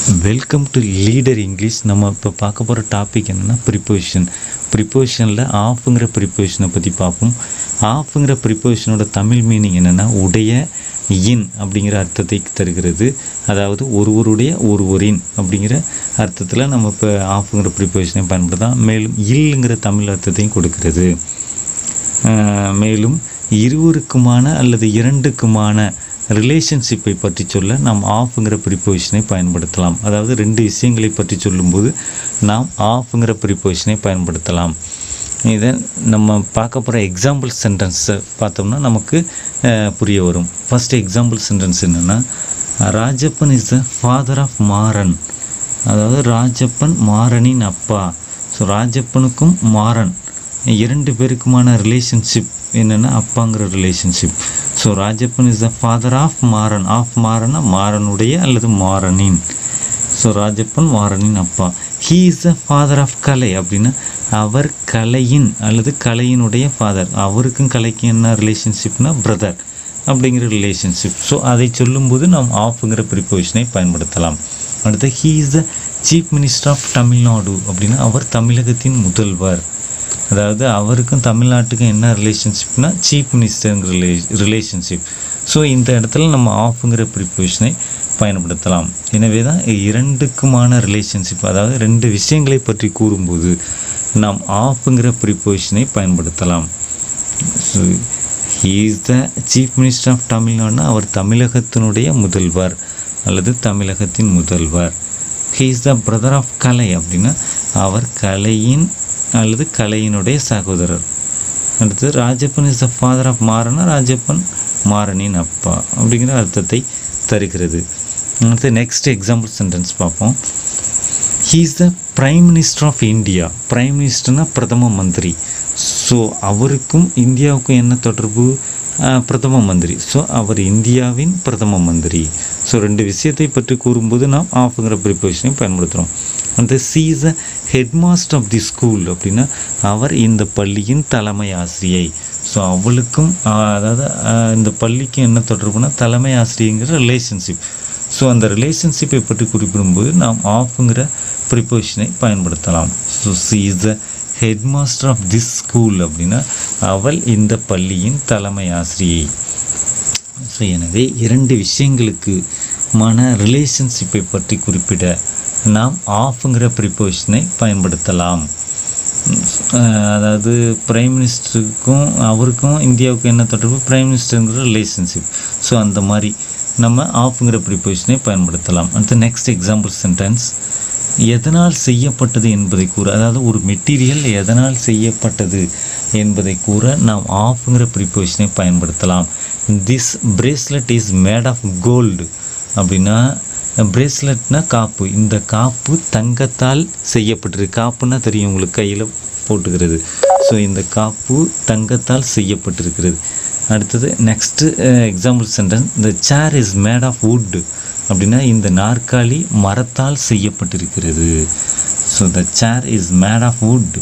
Welcome to leader English. நம்ம இப்போ பார்க்க போகிற டாபிக் என்னென்னா ப்ரிப்போசிஷன். ப்ரிப்போசிஷனில் ஆஃப்ங்கிற ப்ரிப்போசிஷனை பற்றி பார்ப்போம். ஆஃப்ங்கிற ப்ரிப்போசிஷனோட தமிழ் மீனிங் என்னென்னா உடைய இன் அப்படிங்கிற அர்த்தத்தை தருகிறது. அதாவது ஒருவருடைய ஒருவரின் அப்படிங்கிற அர்த்தத்தில் நம்ம இப்போ ஆஃப்ங்கிற ப்ரிப்போசிஷனை பயன்படுத்தலாம். மேலும் இல்லுங்கிற தமிழ் அர்த்தத்தையும் கொடுக்கிறது. மேலும் இருவருக்குமான அல்லது இரண்டுக்குமான ரிலேஷன்ஷிப்பை பற்றி சொல்ல நாம் ஆஃப்ங்கிற ப்ரிப்போசிஷனை பயன்படுத்தலாம். அதாவது ரெண்டு விஷயங்களை பற்றி சொல்லும்போது நாம் ஆஃப்ங்கிற ப்ரிப்போசிஷனை பயன்படுத்தலாம். இதை நம்ம பார்க்க போகிற எக்ஸாம்பிள் சென்டென்ஸை பார்த்தோம்னா நமக்கு புரிய வரும். ஃபஸ்ட்டு எக்ஸாம்பிள் சென்டென்ஸ் என்னென்னா, Rajappan is the father of Maran. அதாவது ராஜப்பன் மாறனின் அப்பா. ஸோ ராஜப்பனுக்கும் மாறன் இரண்டு பேருக்குமான ரிலேஷன்ஷிப் என்னென்னா அப்பாங்கிற relationship. So Rajappan is the father of Maran. Of மாறனா மாறனுடைய அல்லது மாறனின். ஸோ ராஜப்பன் மாறனின் அப்பா. He is the father of Kalai அப்படின்னா அவர் கலையின் அல்லது கலையினுடைய ஃபாதர். அவருக்கும் கலைக்கும் என்ன ரிலேஷன்ஷிப்னா பிரதர் அப்படிங்கிற ரிலேஷன்ஷிப். ஸோ அதை சொல்லும்போது நாம் ஆஃப்ங்கிற ப்ரிப்போசிஷனை பயன்படுத்தலாம். அடுத்து he is the chief minister of Tamil Nadu அப்படின்னா அவர் தமிழகத்தின் முதல்வர். அதாவது அவருக்கும் தமிழ்நாட்டுக்கும் என்ன ரிலேஷன்ஷிப்னா சீஃப் மினிஸ்டருங்கிற ரிலேஷன்ஷிப். ஸோ இந்த இடத்துல நம்ம ஆஃப்ங்கிற ப்ரிப்போசிஷனை பயன்படுத்தலாம். எனவே தான் இரண்டுக்குமான ரிலேஷன்ஷிப், அதாவது ரெண்டு விஷயங்களை பற்றி கூறும்போது நாம் ஆஃப்ங்கிற ப்ரிப்போசிஷனை பயன்படுத்தலாம். So he is the chief minister of தமிழ்நாடுனா அவர் தமிழகத்தினுடைய முதல்வர் அல்லது தமிழகத்தின் முதல்வர். He is the brother of Kalai அப்படின்னா அவர் கலையின் அல்லது கலையினுடைய சகோதரர். அடுத்து Rajappan is the father of மாறனா ராஜப்பன் மாறனின் அப்பா அப்படிங்கிற அர்த்தத்தை தருகிறது. அடுத்து நெக்ஸ்ட் எக்ஸாம்பிள் சென்டென்ஸ் பார்ப்போம். He is the prime minister of India. Prime மினிஸ்டர்னா பிரதம மந்திரி. ஸோ அவருக்கும் இந்தியாவுக்கும் என்ன தொடர்பு? பிரதம மந்திரி. ஸோ அவர் இந்தியாவின் பிரதம மந்திரி. ஸோ ரெண்டு விஷயத்தை பற்றி கூறும்போது நாம் ஆஃப்ங்கிற ப்ரிப்போசிஷனை பயன்படுத்துகிறோம். அந்த she is the headmaster of the school அப்படின்னா அவர் இந்த பள்ளியின் தலைமை ஆசிரியை. ஸோ அவளுக்கும் அதாவது இந்த பள்ளிக்கும் என்ன தொடர்புனா தலைமை ஆசிரியங்கிற ரிலேஷன்ஷிப். ஸோ அந்த ரிலேஷன்ஷிப்பை பற்றி குறிப்பிடும்போது நாம் ஆஃப்ங்கிற ப்ரிப்போசிஷனை பயன்படுத்தலாம். So she is the headmaster of this school அப்படின்னா அவள் இந்த பள்ளியின் தலைமை ஆசிரியை. ஸோ எனவே இரண்டு விஷயங்களுக்கு ரிலேஷன்ஷிப்பை பற்றி குறிப்பிட நாம் ஆஃப்ங்கிற ப்ரிப்போசிஷனை பயன்படுத்தலாம். அதாவது பிரைம் மினிஸ்டருக்கும் அவருக்கும் இந்தியாவுக்கும் என்ன தொடர்பு? Prime மினிஸ்டருங்கிற relationship. ஸோ அந்த மாதிரி நம்ம ஆஃப்ங்கிற ப்ரிப்போசிஷனை பயன்படுத்தலாம். அடுத்து நெக்ஸ்ட் எக்ஸாம்பிள் சென்டென்ஸ், எதனால் செய்யப்பட்டது என்பதை கூற. அதாவது ஒரு மெட்டீரியல் எதனால் செய்யப்பட்டது என்பதை கூற நாம் ஆஃப்ங்கிற ப்ரிப்போசிஷனை பயன்படுத்தலாம். This bracelet is made of gold அப்படின்னா பிரேஸ்லெட்னா காப்பு. இந்த காப்பு தங்கத்தால் செய்யப்பட்டிருக்கு. காப்புன்னா தெரியும் உங்களுக்கு, கையில் போட்டுக்கிறது. ஸோ இந்த காப்பு தங்கத்தால் செய்யப்பட்டிருக்கிறது. அடுத்தது next example sentence, the chair is made of wood அப்படின்னா இந்த நாற்காலி மரத்தால் செய்யப்பட்டிருக்கிறது. So the chair is made of wood.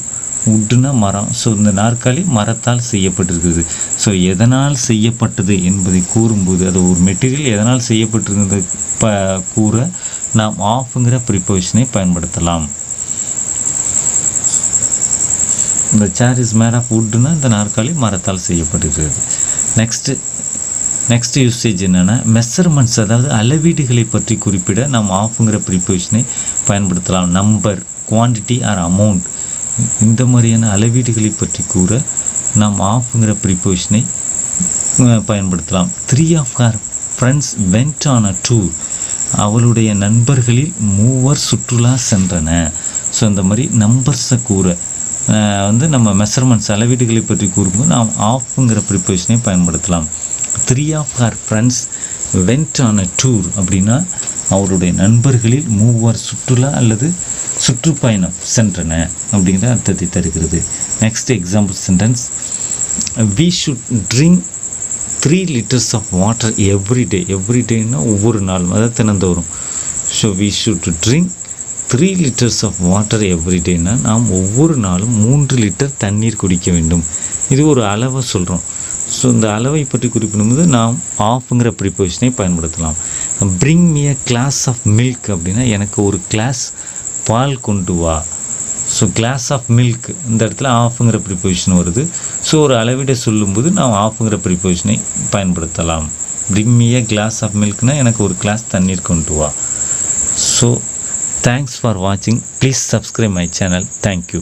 வுட்னா மரம். ஸோ இந்த நாற்காலி மரத்தால் செய்யப்பட்டிருக்கிறது. ஸோ எதனால் செய்யப்பட்டது என்பதை கூறும்போது அது ஒரு மெட்டீரியல் எதனால் செய்யப்பட்டிருக்கிறது கூற நாம் ஆஃப்ங்கிற ப்ரிப்போசிஷனை பயன்படுத்தலாம். இந்த சேர் இஸ் மேட் ஆஃப் வுட்னா இந்த நாற்காலி மரத்தால் செய்யப்பட்டிருக்கிறது. நெக்ஸ்ட் யூசேஜ் என்னென்னா மெஷர்மெண்ட்ஸ், அதாவது அளவீடுகளை பற்றி குறிப்பிட நாம் ஆஃப்ங்கிற ப்ரிப்போசிஷனை பயன்படுத்தலாம். நம்பர், குவான்டிட்டி ஆர் அமௌண்ட் இந்த மாதிரியான அளவீடுகளை பற்றி கூற நாம் ஆஃப்ங்கிற ப்ரிப்போசிஷனை பயன்படுத்தலாம். 3 of her friends went on a tour. அவளுடைய நண்பர்களில் 3 சுற்றுலா சென்றன. ஸோ இந்த மாதிரி நம்பர்ஸை கூற நம்ம மெஷர்மெண்ட்ஸ் அளவீடுகளை பற்றி கூறும்போது நாம் ஆஃப்ங்கிற ப்ரிப்போசிஷனை பயன்படுத்தலாம். 3 of her friends went on a tour அப்படின்னா அவருடைய நண்பர்களில் 3 சுற்றுலா அல்லது சுற்றுப்பயணம் சென்றன அப்படிங்கிற அர்த்தத்தை தருகிறது. Next example sentence, we should drink 3 liters of water every day. Every டேன்னா ஒவ்வொரு நாளும், அதாவது தினந்தோறும். So we should drink 3 liters of water every dayனா நாம் ஒவ்வொரு நாளும் 3 லிட்டர் தண்ணீர் குடிக்க வேண்டும். இது ஒரு அளவை சொல்கிறோம். ஸோ இந்த அளவை பற்றி குறிப்பிடும்போது நாம் ஆஃப்ங்கிற ப்ரிப்போசிஷனை பயன்படுத்தலாம். bring me a glass of milk அப்படின்னா எனக்கு ஒரு கிளாஸ் பால் கொண்டு வா. ஸோ கிளாஸ் ஆஃப் மில்க் இந்த இடத்துல ஆஃப்ங்கிற ப்ரிப்போசிஷன் வருது. ஸோ ஒரு அளவிட சொல்லும்போது நாம் ஆஃப்ங்கிற ப்ரிப்போசிஷனை பயன்படுத்தலாம். bring me a glass of milkனா எனக்கு ஒரு கிளாஸ் தண்ணீர் கொண்டு வா. ஸோ தேங்க்ஸ் ஃபார் வாட்சிங். Please subscribe my channel. Thank you.